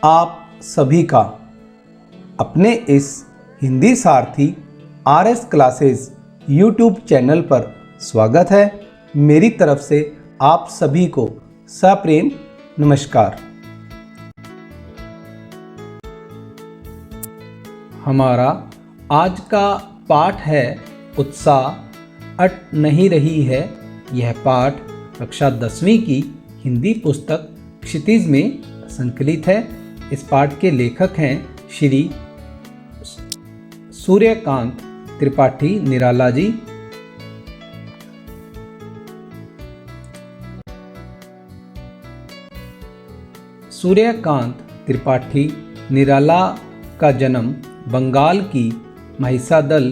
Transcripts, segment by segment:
आप सभी का अपने इस हिंदी सारथी RS क्लासेस YouTube चैनल पर स्वागत है। मेरी तरफ से आप सभी को सप्रेम नमस्कार। हमारा आज का पाठ है उत्साह अट नहीं रही है। यह पाठ कक्षा 10वीं की हिंदी पुस्तक क्षितिज में संकलित है। इस पाठ के लेखक हैं श्री सूर्यकांत त्रिपाठी निराला जी। सूर्यकांत त्रिपाठी निराला का जन्म बंगाल की महिसादल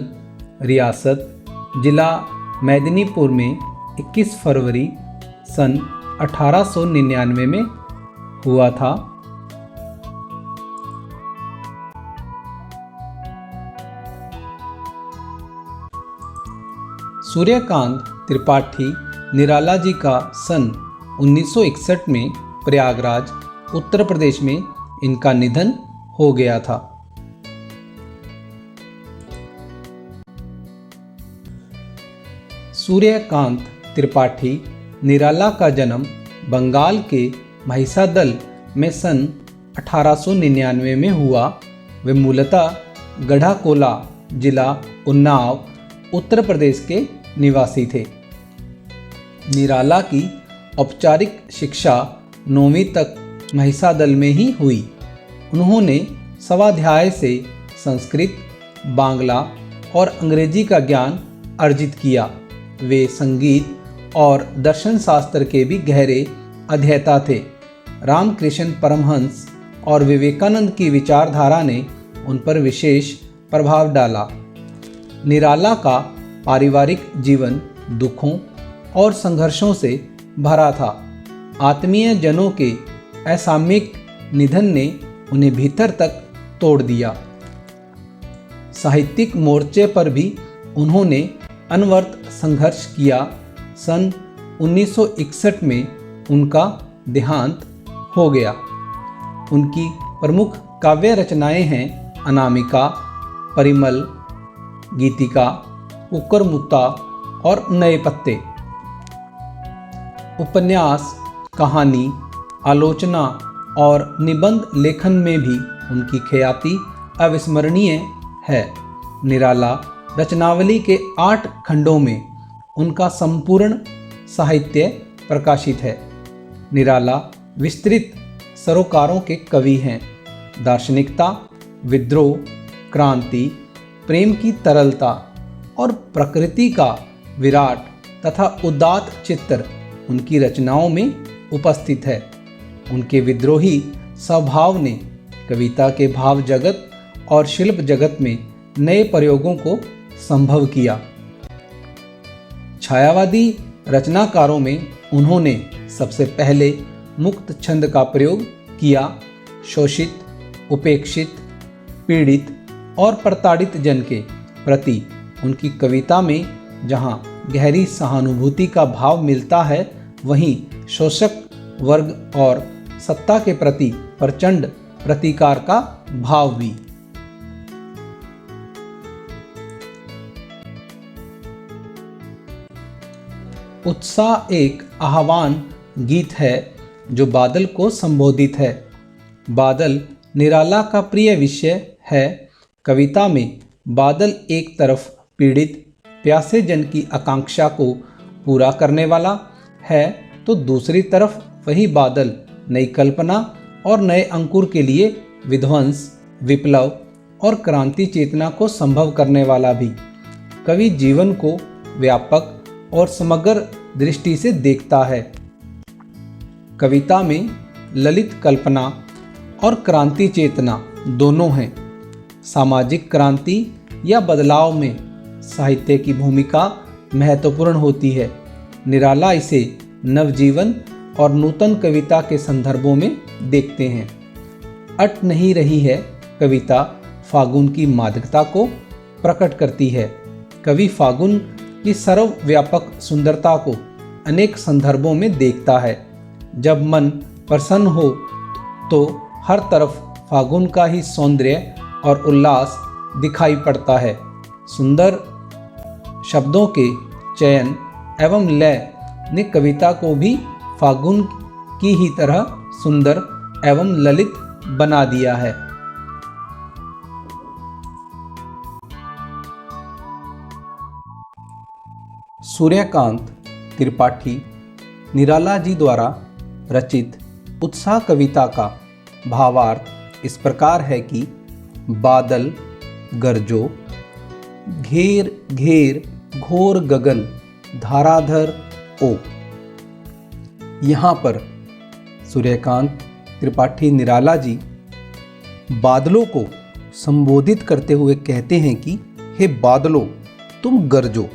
रियासत जिला मेदिनीपुर में 21 फरवरी सन 1899 में हुआ था। सूर्यकांत त्रिपाठी निराला जी का सन 1961 में प्रयागराज उत्तर प्रदेश में इनका निधन हो गया था। सूर्यकांत त्रिपाठी निराला का जन्म बंगाल के महिसादल में सन 1899 में हुआ। वे मूलतः गढ़ाकोला जिला उन्नाव उत्तर प्रदेश के निवासी थे। निराला की औपचारिक शिक्षा 9वीं तक महिसादल में ही हुई। उन्होंने स्वाध्याय से संस्कृत, बांग्ला और अंग्रेजी का ज्ञान अर्जित किया। वे संगीत और दर्शन शास्त्र के भी गहरे अध्येता थे। रामकृष्ण परमहंस और विवेकानंद की विचारधारा ने उन पर विशेष प्रभाव डाला। निराला का पारिवारिक जीवन दुखों और संघर्षों से भरा था। आत्मीय जनों के असामयिक निधन ने उन्हें भीतर तक तोड़ दिया। साहित्यिक मोर्चे पर भी उन्होंने अनवरत संघर्ष किया। सन 1961 में उनका देहांत हो गया। उनकी प्रमुख काव्य रचनाएं हैं अनामिका, परिमल, गीतिका, कुक्कुरमुत्ता और नए पत्ते। उपन्यास, कहानी, आलोचना और निबंध लेखन में भी उनकी ख्याति अविस्मरणीय है। निराला रचनावली के 8 खंडों में उनका संपूर्ण साहित्य प्रकाशित है। निराला विस्तृत सरोकारों के कवि हैं। दार्शनिकता, विद्रोह, क्रांति, प्रेम की तरलता और प्रकृति का विराट तथा उदात्त चित्र उनकी रचनाओं में उपस्थित है। उनके विद्रोही स्वभाव ने कविता के भाव जगत और शिल्प जगत में नए प्रयोगों को संभव किया। छायावादी रचनाकारों में उन्होंने सबसे पहले मुक्त छंद का प्रयोग किया। शोषित, उपेक्षित, पीड़ित और प्रताड़ित जन के प्रति उनकी कविता में जहाँ गहरी सहानुभूति का भाव मिलता है, वहीं शोषक वर्ग और सत्ता के प्रति प्रचंड प्रतिकार का भाव भी। उत्साह एक आह्वान गीत है जो बादल को संबोधित है। बादल निराला का प्रिय विषय है। कविता में बादल एक तरफ पीड़ित प्यासे जन की आकांक्षा को पूरा करने वाला है, तो दूसरी तरफ वही बादल नई कल्पना और नए अंकुर के लिए विध्वंस, विप्लव और क्रांति चेतना को संभव करने वाला भी। कवि जीवन को व्यापक और समग्र दृष्टि से देखता है। कविता में ललित कल्पना और क्रांति चेतना दोनों हैं। सामाजिक क्रांति या बदलाव में साहित्य की भूमिका महत्वपूर्ण होती है। निराला इसे नवजीवन और नूतन कविता के संदर्भों में देखते हैं। अट नहीं रही है कविता फागुन की मादकता को प्रकट करती है। कवि फागुन की सर्वव्यापक सुंदरता को अनेक संदर्भों में देखता है। जब मन प्रसन्न हो तो हर तरफ फागुन का ही सौंदर्य और उल्लास दिखाई पड़ता है। सुंदर शब्दों के चयन एवं लय ने कविता को भी फागुन की ही तरह सुंदर एवं ललित बना दिया है। सूर्यकांत त्रिपाठी निराला जी द्वारा रचित उत्साह कविता का भावार्थ इस प्रकार है कि बादल गरजो, घेर घेर घोर गगन धाराधर ओ। यहाँ पर सूर्यकांत त्रिपाठी निराला जी बादलों को संबोधित करते हुए कहते हैं कि हे बादलों, तुम गरजो।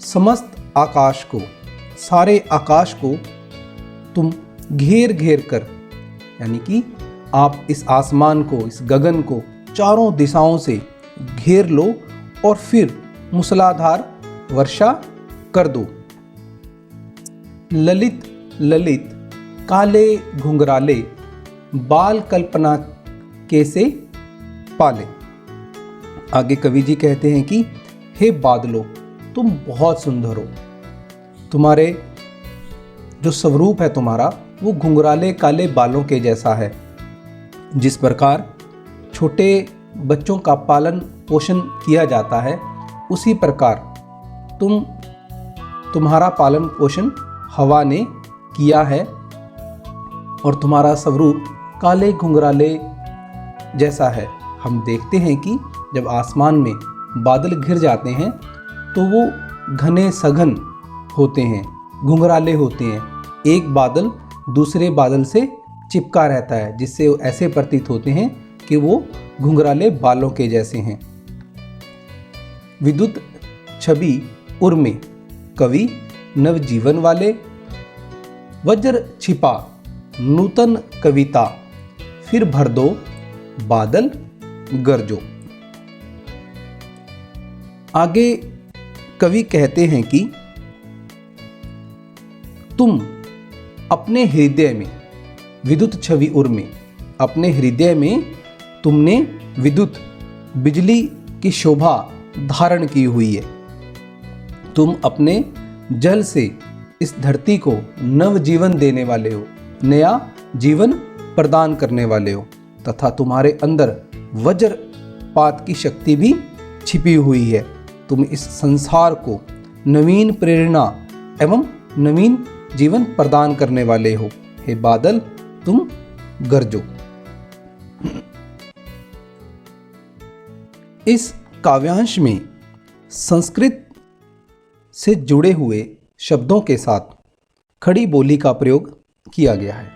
समस्त आकाश को, सारे आकाश को तुम घेर घेर कर, यानी कि आप इस आसमान को, इस गगन को चारों दिशाओं से घेर लो और फिर मूसलाधार वर्षा कर दो। ललित ललित काले घुंघराले बाल कल्पना कैसे पाले। आगे कवि जी कहते हैं कि हे बादलों, तुम बहुत सुंदर हो। तुम्हारे जो स्वरूप है तुम्हारा वो घुंघराले काले बालों के जैसा है। जिस प्रकार छोटे बच्चों का पालन पोषण किया जाता है, उसी प्रकार तुम्हारा पालन पोषण हवा ने किया है और तुम्हारा स्वरूप काले घुंघराले जैसा है। हम देखते हैं कि जब आसमान में बादल घिर जाते हैं तो वो घने सघन होते हैं, घुंघराले होते हैं। एक बादल दूसरे बादल से चिपका रहता है, जिससे ऐसे प्रतीत होते हैं कि वो घुंघराले बालों के जैसे हैं। विद्युत छवि उर्मे कवि नवजीवन वाले, वज्र छिपा नूतन कविता, फिर भर दो बादल गरजो। आगे कवि कहते हैं कि तुम अपने हृदय में, विद्युत छवि उर्मे, अपने हृदय में तुमने विद्युत बिजली की शोभा धारण की हुई है। तुम अपने जल से इस धरती को नव जीवन देने वाले हो, नया जीवन प्रदान करने वाले हो, तथा तुम्हारे अंदर वज्रपात की शक्ति भी छिपी हुई है। तुम इस संसार को नवीन प्रेरणा एवं नवीन जीवन प्रदान करने वाले हो। हे बादल, तुम गरजो। इस काव्यांश में संस्कृत से जुड़े हुए शब्दों के साथ खड़ी बोली का प्रयोग किया गया है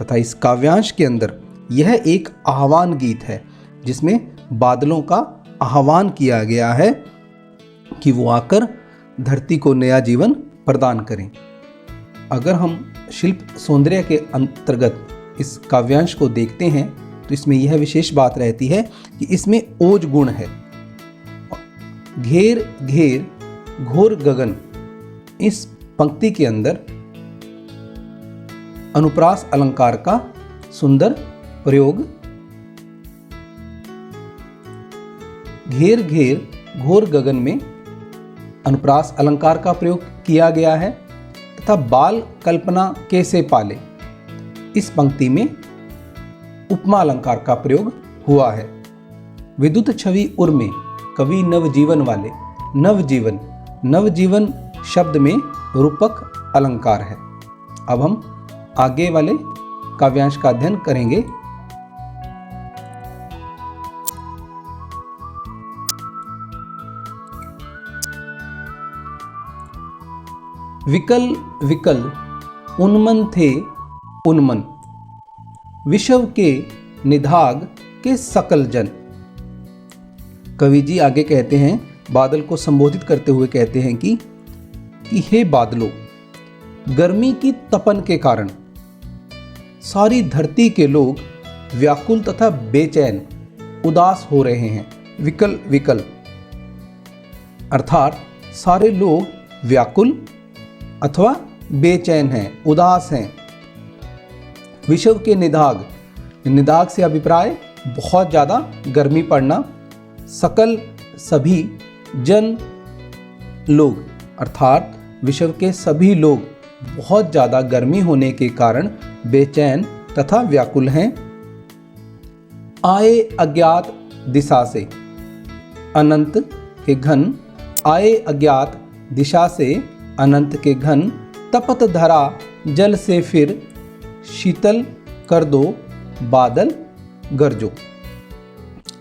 तथा इस काव्यांश के अंदर यह एक आह्वान गीत है जिसमें बादलों का आह्वान किया गया है कि वो आकर धरती को नया जीवन प्रदान करें। अगर हम शिल्प सौंदर्य के अंतर्गत इस काव्यांश को देखते हैं तो इसमें यह विशेष बात रहती है कि इसमें ओज गुण है। घेर घेर घोर गगन, इस पंक्ति के अंदर अनुप्रास अलंकार का सुंदर प्रयोग, घेर घेर घोर गगन में अनुप्रास अलंकार का प्रयोग किया गया है तथा बाल कल्पना कैसे पाले, इस पंक्ति में उपमा अलंकार का प्रयोग हुआ है। विद्युत छवि उर्मे कवि नवजीवन वाले, नवजीवन, नवजीवन शब्द में रूपक अलंकार है। अब हम आगे वाले काव्यांश का अध्ययन करेंगे। विकल विकल उन्मन थे उन्मन, विषव के निधाग के सकल जन। कवि जी आगे कहते हैं, बादल को संबोधित करते हुए कहते हैं कि हे बादलों, गर्मी की तपन के कारण सारी धरती के लोग व्याकुल तथा बेचैन, उदास हो रहे हैं। विकल विकल अर्थात सारे लोग व्याकुल अथवा बेचैन हैं, उदास हैं। विषव के निधाग निदाघ से अभिप्राय बहुत ज़्यादा गर्मी पड़ना। सकल सभी जन लोग अर्थात विश्व के सभी लोग बहुत ज़्यादा गर्मी होने के कारण बेचैन तथा व्याकुल हैं। आए अज्ञात दिशा से, अनंत के घन, आए अज्ञात दिशा से अनंत के घन, तपत धरा जल से फिर शीतल कर दो बादल गरजो।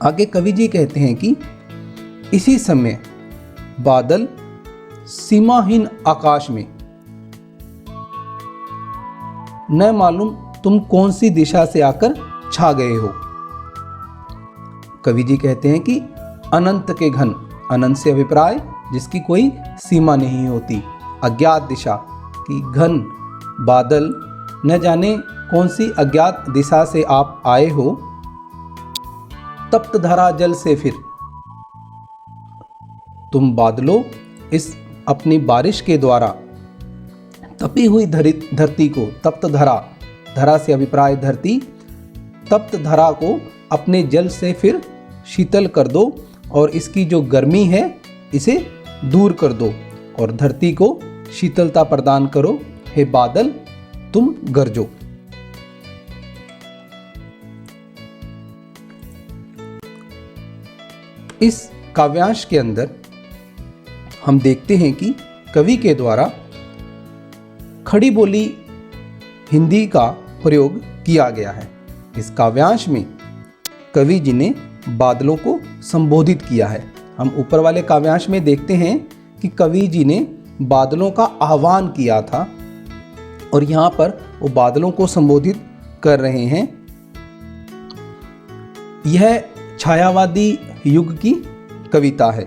आगे कवि जी कहते हैं कि इसी समय बादल सीमाहीन आकाश में, न मालूम तुम कौन सी दिशा से आकर छा गए हो। कवि जी कहते हैं कि अनंत के घन, अनंत से अभिप्राय जिसकी कोई सीमा नहीं होती, अज्ञात दिशा की घन बादल, न जाने कौन सी अज्ञात दिशा से आप आए हो। तप्त धरा जल से फिर, तुम बादलों इस अपनी बारिश के द्वारा तपी हुई धरती को, तप्त धरा, धरा से अभिप्राय धरती, तप्त धरा को अपने जल से फिर शीतल कर दो और इसकी जो गर्मी है इसे दूर कर दो और धरती को शीतलता प्रदान करो। हे बादल तुम गरजो। इस काव्यांश के अंदर हम देखते हैं कि कवि के द्वारा खड़ी बोली हिंदी का प्रयोग किया गया है। इस काव्यांश में कवि जी ने बादलों को संबोधित किया है। हम ऊपर वाले काव्यांश में देखते हैं कि कवि जी ने बादलों का आह्वान किया था और यहाँ पर वो बादलों को संबोधित कर रहे हैं। यह छायावादी युग की कविता है।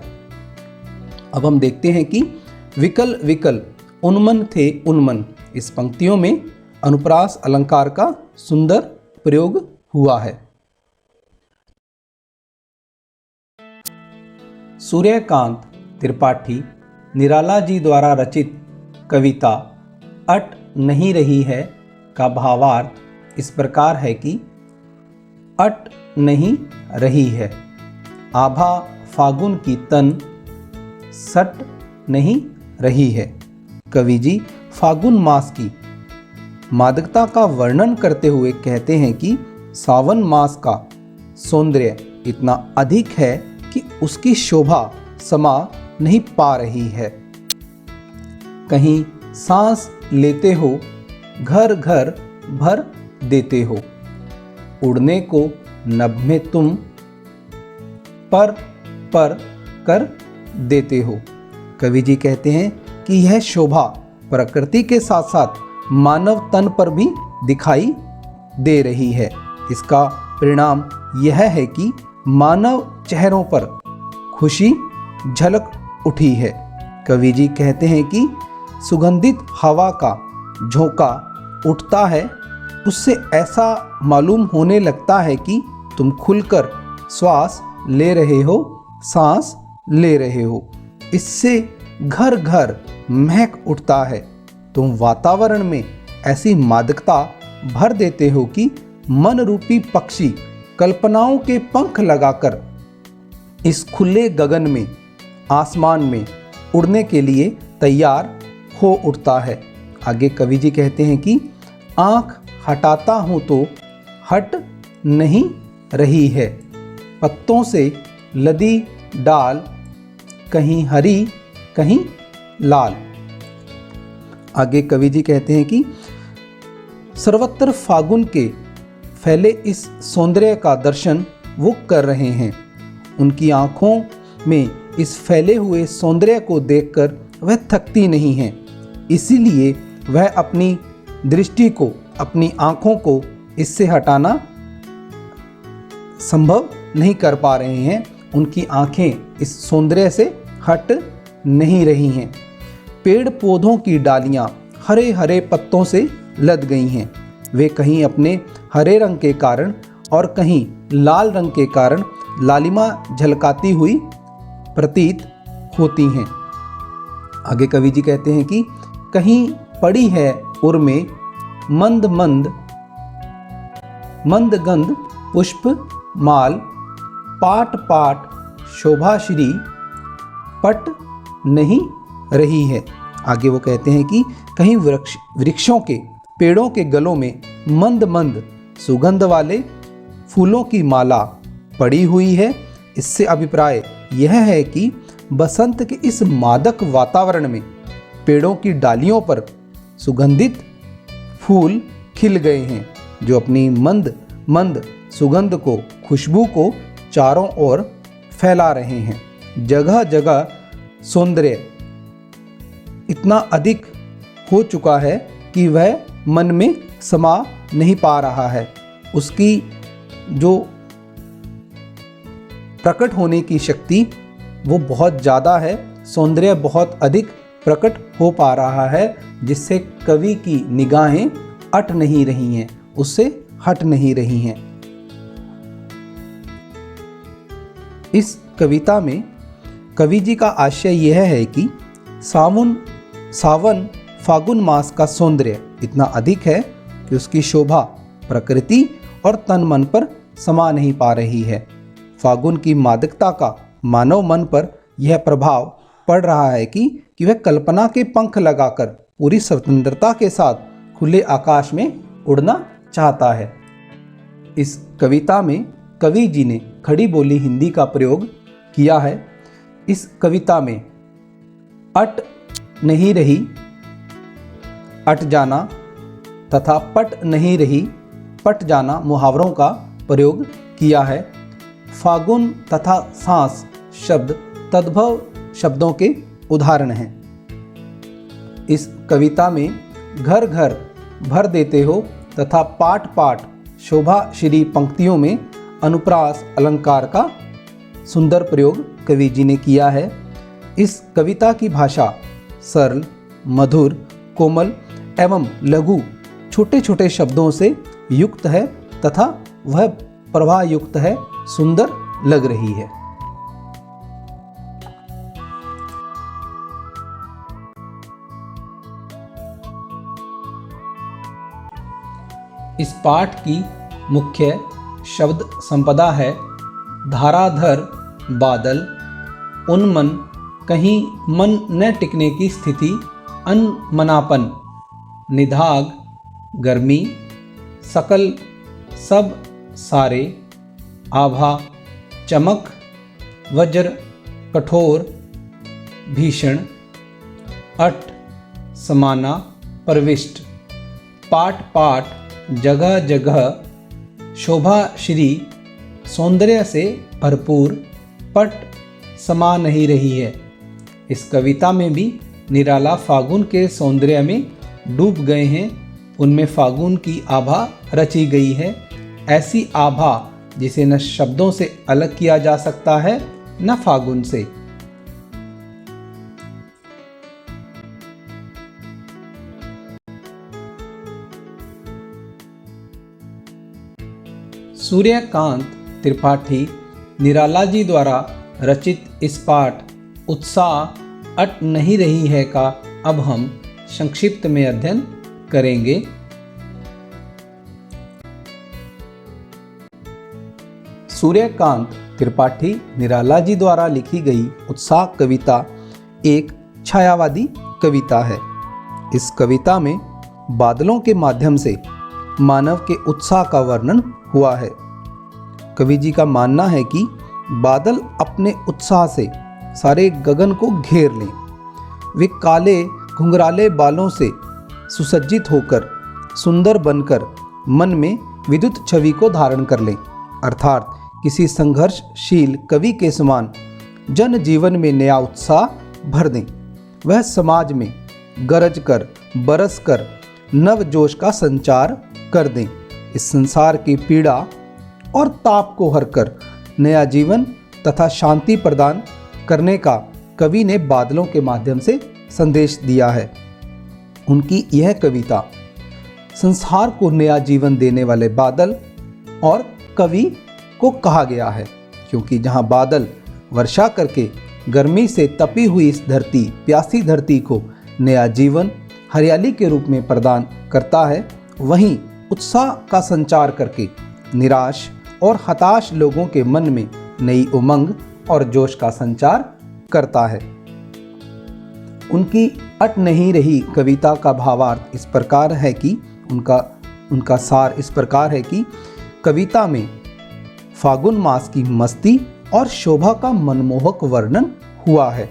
अब हम देखते हैं कि विकल विकल उन्मन थे उन्मन, इस पंक्तियों में अनुप्रास अलंकार का सुंदर प्रयोग हुआ है। सूर्यकांत त्रिपाठी निराला जी द्वारा रचित कविता अट नहीं रही है का भावार्थ इस प्रकार है कि अट नहीं रही है, आभा फागुन की तन सट नहीं रही है। कवि जी फागुन मास की मादकता का वर्णन करते हुए कहते हैं कि सावन मास का सौंदर्य इतना अधिक है कि उसकी शोभा समा नहीं पा रही है। कहीं सांस लेते हो घर घर भर देते हो, उड़ने को नभ में तुम पर पर कर देते हो। कवि जी कहते हैं कि यह शोभा प्रकृति के साथ साथ मानव तन पर भी दिखाई दे रही है। इसका परिणाम यह है कि मानव चेहरों पर खुशी झलक उठी है। कवि जी कहते हैं कि सुगंधित हवा का झोंका उठता है, उससे ऐसा मालूम होने लगता है कि तुम खुलकर श्वास ले रहे हो, सांस ले रहे हो। इससे घर घर महक उठता है। तुम वातावरण में ऐसी मादकता भर देते हो कि मन रूपी पक्षी कल्पनाओं के पंख लगाकर इस खुले गगन में, आसमान में उड़ने के लिए तैयार हो उठता है। आगे कवि जी कहते हैं कि आँख हटाता हूँ तो हट नहीं रही है, पत्तों से लदी डाल कहीं हरी कहीं लाल। आगे कवि जी कहते हैं कि सर्वत्र फागुन के फैले इस सौंदर्य का दर्शन वो कर रहे हैं। उनकी आँखों में इस फैले हुए सौंदर्य को देखकर वह थकती नहीं हैं, इसीलिए वह अपनी दृष्टि को, अपनी आँखों को इससे हटाना संभव नहीं कर पा रहे हैं। उनकी आँखें इस सौंदर्य से हट नहीं रही हैं। पेड़ पौधों की डालियाँ हरे हरे पत्तों से लद गई हैं। वे कहीं अपने हरे रंग के कारण और कहीं लाल रंग के कारण लालिमा झलकाती हुई प्रतीत होती हैं। आगे कवि जी कहते हैं कि कहीं पड़ी है उर्मे मंद मंद मंद गंध पुष्प माल पाट पाट शोभा श्री पट नहीं रही है। आगे वो कहते हैं कि कहीं वृक्षों के पेड़ों के गलों में मंद मंद सुगंध वाले फूलों की माला पड़ी हुई है। इससे अभिप्राय यह है कि बसंत के इस मादक वातावरण में पेड़ों की डालियों पर सुगंधित फूल खिल गए हैं, जो अपनी मंद मंद सुगंध को, खुशबू को चारों ओर फैला रहे हैं। जगह जगह सौंदर्य इतना अधिक हो चुका है कि वह मन में समा नहीं पा रहा है। उसकी जो प्रकट होने की शक्ति वो बहुत ज़्यादा है, सौंदर्य बहुत अधिक प्रकट हो पा रहा है, जिससे कवि की निगाहें अट नहीं रही हैं, उससे हट नहीं रही हैं। इस कविता में कवि जी का आशय यह है कि सावन फागुन मास का सौंदर्य इतना अधिक है कि उसकी शोभा प्रकृति और तन मन पर समा नहीं पा रही है। फागुन की मादकता का मानव मन पर यह प्रभाव पड़ रहा है कि वह कल्पना के पंख लगाकर पूरी स्वतंत्रता के साथ खुले आकाश में उड़ना चाहता है। इस कविता में कवि जी ने खड़ी बोली हिंदी का प्रयोग किया है। इस कविता में अट नहीं रही, अट जाना तथा पट नहीं रही, पट जाना मुहावरों का प्रयोग किया है। फागुन तथा सांस शब्द तद्भव शब्दों के उदाहरण हैं। इस कविता में घर घर भर देते हो तथा पाट पाट शोभा श्री पंक्तियों में अनुप्रास अलंकार का सुंदर प्रयोग कवि जी ने किया है। इस कविता की भाषा सरल, मधुर, कोमल एवं लघु छोटे छोटे शब्दों से युक्त है तथा वह प्रवाह युक्त है, सुंदर लग रही है। इस पाठ की मुख्य शब्द संपदा है धाराधर बादल, उन्मन कहीं मन न टिकने की स्थिति, अनमनापन निधाग गर्मी, सकल सब सारे, आभा चमक, वज्र कठोर भीषण, अट समाना प्रविष्ट, पाट पाट जगह जगह, शोभा श्री सौंदर्य से भरपूर, पट समा नहीं रही है। इस कविता में भी निराला फागुन के सौंदर्य में डूब गए हैं। उनमें फागुन की आभा रची गई है, ऐसी आभा जिसे न शब्दों से अलग किया जा सकता है न फागुन से। सूर्यकांत त्रिपाठी निराला जी द्वारा रचित इस पाठ उत्साह अट नहीं रही है का अब हम संक्षिप्त में अध्ययन करेंगे। सूर्यकांत त्रिपाठी निराला जी द्वारा लिखी गई उत्साह कविता एक छायावादी कविता है। इस कविता में बादलों के माध्यम से मानव के उत्साह का वर्णन हुआ है। कवि जी का मानना है कि बादल अपने उत्साह से सारे गगन को घेर लें। वे काले घुंघराले बालों से सुसज्जित होकर सुंदर बनकर मन में विद्युत छवि को धारण कर लें, अर्थात किसी संघर्षशील कवि के समान जन जीवन में नया उत्साह भर दें। वह समाज में गरज कर बरस कर नव जोश का संचार कर दें। इस संसार की पीड़ा और ताप को हरकर नया जीवन तथा शांति प्रदान करने का कवि ने बादलों के माध्यम से संदेश दिया है। उनकी यह कविता संसार को नया जीवन देने वाले बादल और कवि को कहा गया है, क्योंकि जहाँ बादल वर्षा करके गर्मी से तपी हुई इस धरती, प्यासी धरती को नया जीवन हरियाली के रूप में प्रदान करता है, वहीं उत्साह का संचार करके निराश और हताश लोगों के मन में नई उमंग और जोश का संचार करता है। उनकी अट नहीं रही कविता का भावार्थ इस प्रकार है कि उनका सार इस प्रकार है कि कविता में फागुन मास की मस्ती और शोभा का मनमोहक वर्णन हुआ है।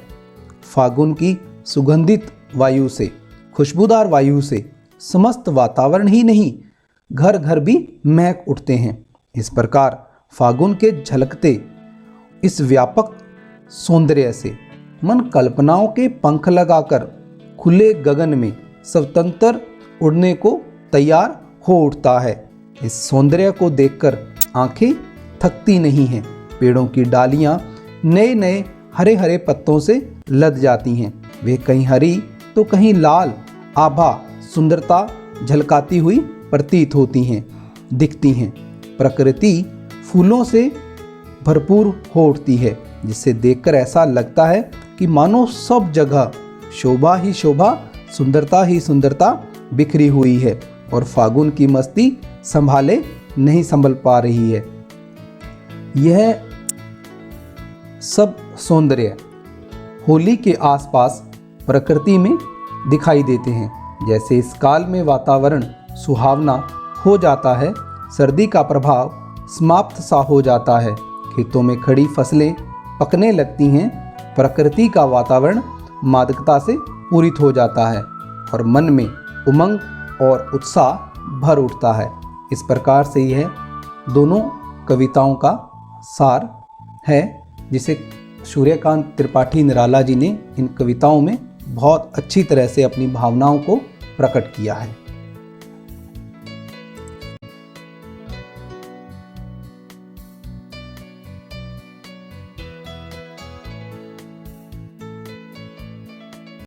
फागुन की सुगंधित वायु से, खुशबूदार वायु से समस्त वातावरण ही नहीं, घर घर भी महक उठते हैं। इस प्रकार फागुन के झलकते इस व्यापक सौंदर्य से मन कल्पनाओं के पंख लगाकर खुले गगन में स्वतंत्र उड़ने को तैयार हो उठता है। इस सौंदर्य को देखकर आंखें थकती नहीं हैं। पेड़ों की डालियां नए नए हरे हरे पत्तों से लद जाती हैं। वे कहीं हरी तो कहीं लाल आभा सुंदरता झलकाती हुई प्रतीत होती हैं, दिखती हैं। प्रकृति फूलों से भरपूर हो उठती है, जिसे देखकर ऐसा लगता है कि मानो सब जगह शोभा ही शोभा, सुंदरता ही सुंदरता बिखरी हुई है और फागुन की मस्ती संभाले नहीं संभल पा रही है। यह सब सौंदर्य होली के आसपास प्रकृति में दिखाई देते हैं। जैसे इस काल में वातावरण सुहावना हो जाता है, सर्दी का प्रभाव समाप्त सा हो जाता है, खेतों में खड़ी फसलें पकने लगती हैं, प्रकृति का वातावरण मादकता से पूरित हो जाता है और मन में उमंग और उत्साह भर उठता है। इस प्रकार से यह दोनों कविताओं का सार है, जिसे सूर्यकांत त्रिपाठी निराला जी ने इन कविताओं में बहुत अच्छी तरह से अपनी भावनाओं को प्रकट किया है।